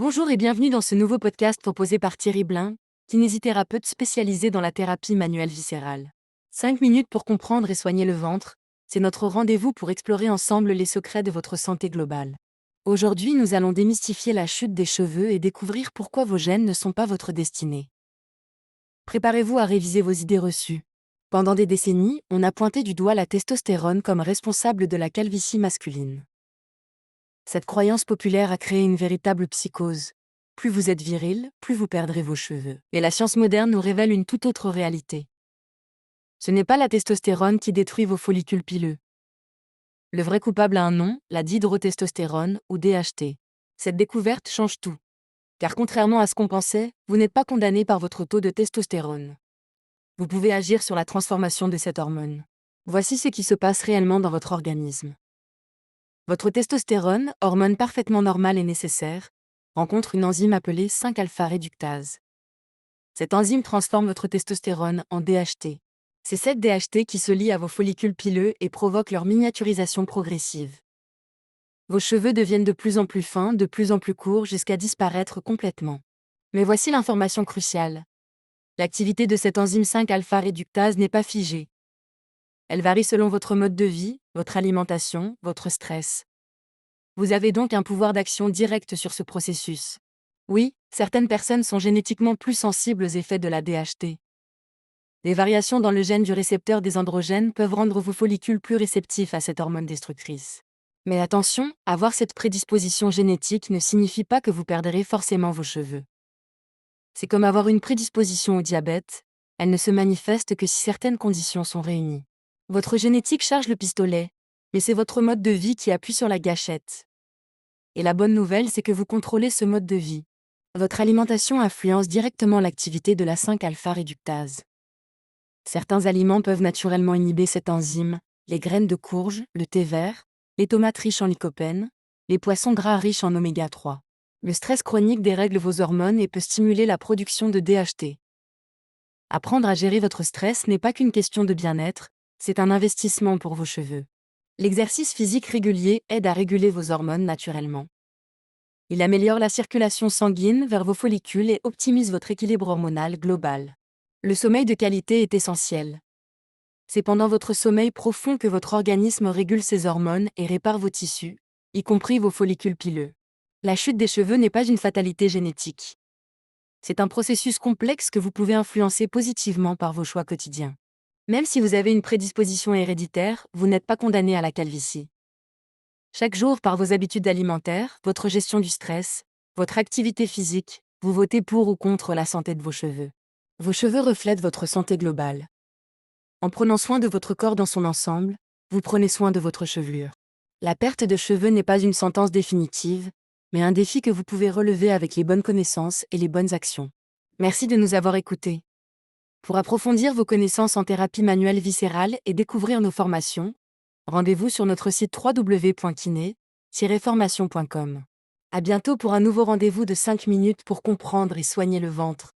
Bonjour et bienvenue dans ce nouveau podcast proposé par Thierry Blin, kinésithérapeute spécialisé dans la thérapie manuelle viscérale. 5 minutes pour comprendre et soigner le ventre, c'est notre rendez-vous pour explorer ensemble les secrets de votre santé globale. Aujourd'hui, nous allons démystifier la chute des cheveux et découvrir pourquoi vos gènes ne sont pas votre destinée. Préparez-vous à réviser vos idées reçues. Pendant des décennies, on a pointé du doigt la testostérone comme responsable de la calvitie masculine. Cette croyance populaire a créé une véritable psychose. Plus vous êtes viril, plus vous perdrez vos cheveux. Et la science moderne nous révèle une toute autre réalité. Ce n'est pas la testostérone qui détruit vos follicules pileux. Le vrai coupable a un nom, la dihydrotestostérone, ou DHT. Cette découverte change tout. Car contrairement à ce qu'on pensait, vous n'êtes pas condamné par votre taux de testostérone. Vous pouvez agir sur la transformation de cette hormone. Voici ce qui se passe réellement dans votre organisme. Votre testostérone, hormone parfaitement normale et nécessaire, rencontre une enzyme appelée 5-alpha-réductase. Cette enzyme transforme votre testostérone en DHT. C'est cette DHT qui se lie à vos follicules pileux et provoque leur miniaturisation progressive. Vos cheveux deviennent de plus en plus fins, de plus en plus courts jusqu'à disparaître complètement. Mais voici l'information cruciale. L'activité de cette enzyme 5-alpha-réductase n'est pas figée. Elle varie selon votre mode de vie, votre alimentation, votre stress. Vous avez donc un pouvoir d'action direct sur ce processus. Oui, certaines personnes sont génétiquement plus sensibles aux effets de la DHT. Des variations dans le gène du récepteur des androgènes peuvent rendre vos follicules plus réceptifs à cette hormone destructrice. Mais attention, avoir cette prédisposition génétique ne signifie pas que vous perdrez forcément vos cheveux. C'est comme avoir une prédisposition au diabète, elle ne se manifeste que si certaines conditions sont réunies. Votre génétique charge le pistolet, mais c'est votre mode de vie qui appuie sur la gâchette. Et la bonne nouvelle, c'est que vous contrôlez ce mode de vie. Votre alimentation influence directement l'activité de la 5-alpha-réductase. Certains aliments peuvent naturellement inhiber cette enzyme, les graines de courge, le thé vert, les tomates riches en lycopène, les poissons gras riches en oméga 3. Le stress chronique dérègle vos hormones et peut stimuler la production de DHT. Apprendre à gérer votre stress n'est pas qu'une question de bien-être, c'est un investissement pour vos cheveux. L'exercice physique régulier aide à réguler vos hormones naturellement. Il améliore la circulation sanguine vers vos follicules et optimise votre équilibre hormonal global. Le sommeil de qualité est essentiel. C'est pendant votre sommeil profond que votre organisme régule ses hormones et répare vos tissus, y compris vos follicules pileux. La chute des cheveux n'est pas une fatalité génétique. C'est un processus complexe que vous pouvez influencer positivement par vos choix quotidiens. Même si vous avez une prédisposition héréditaire, vous n'êtes pas condamné à la calvitie. Chaque jour, par vos habitudes alimentaires, votre gestion du stress, votre activité physique, vous votez pour ou contre la santé de vos cheveux. Vos cheveux reflètent votre santé globale. En prenant soin de votre corps dans son ensemble, vous prenez soin de votre chevelure. La perte de cheveux n'est pas une sentence définitive, mais un défi que vous pouvez relever avec les bonnes connaissances et les bonnes actions. Merci de nous avoir écoutés. Pour approfondir vos connaissances en thérapie manuelle viscérale et découvrir nos formations, rendez-vous sur notre site www.kiné-formation.com. À bientôt pour un nouveau rendez-vous de 5 minutes pour comprendre et soigner le ventre.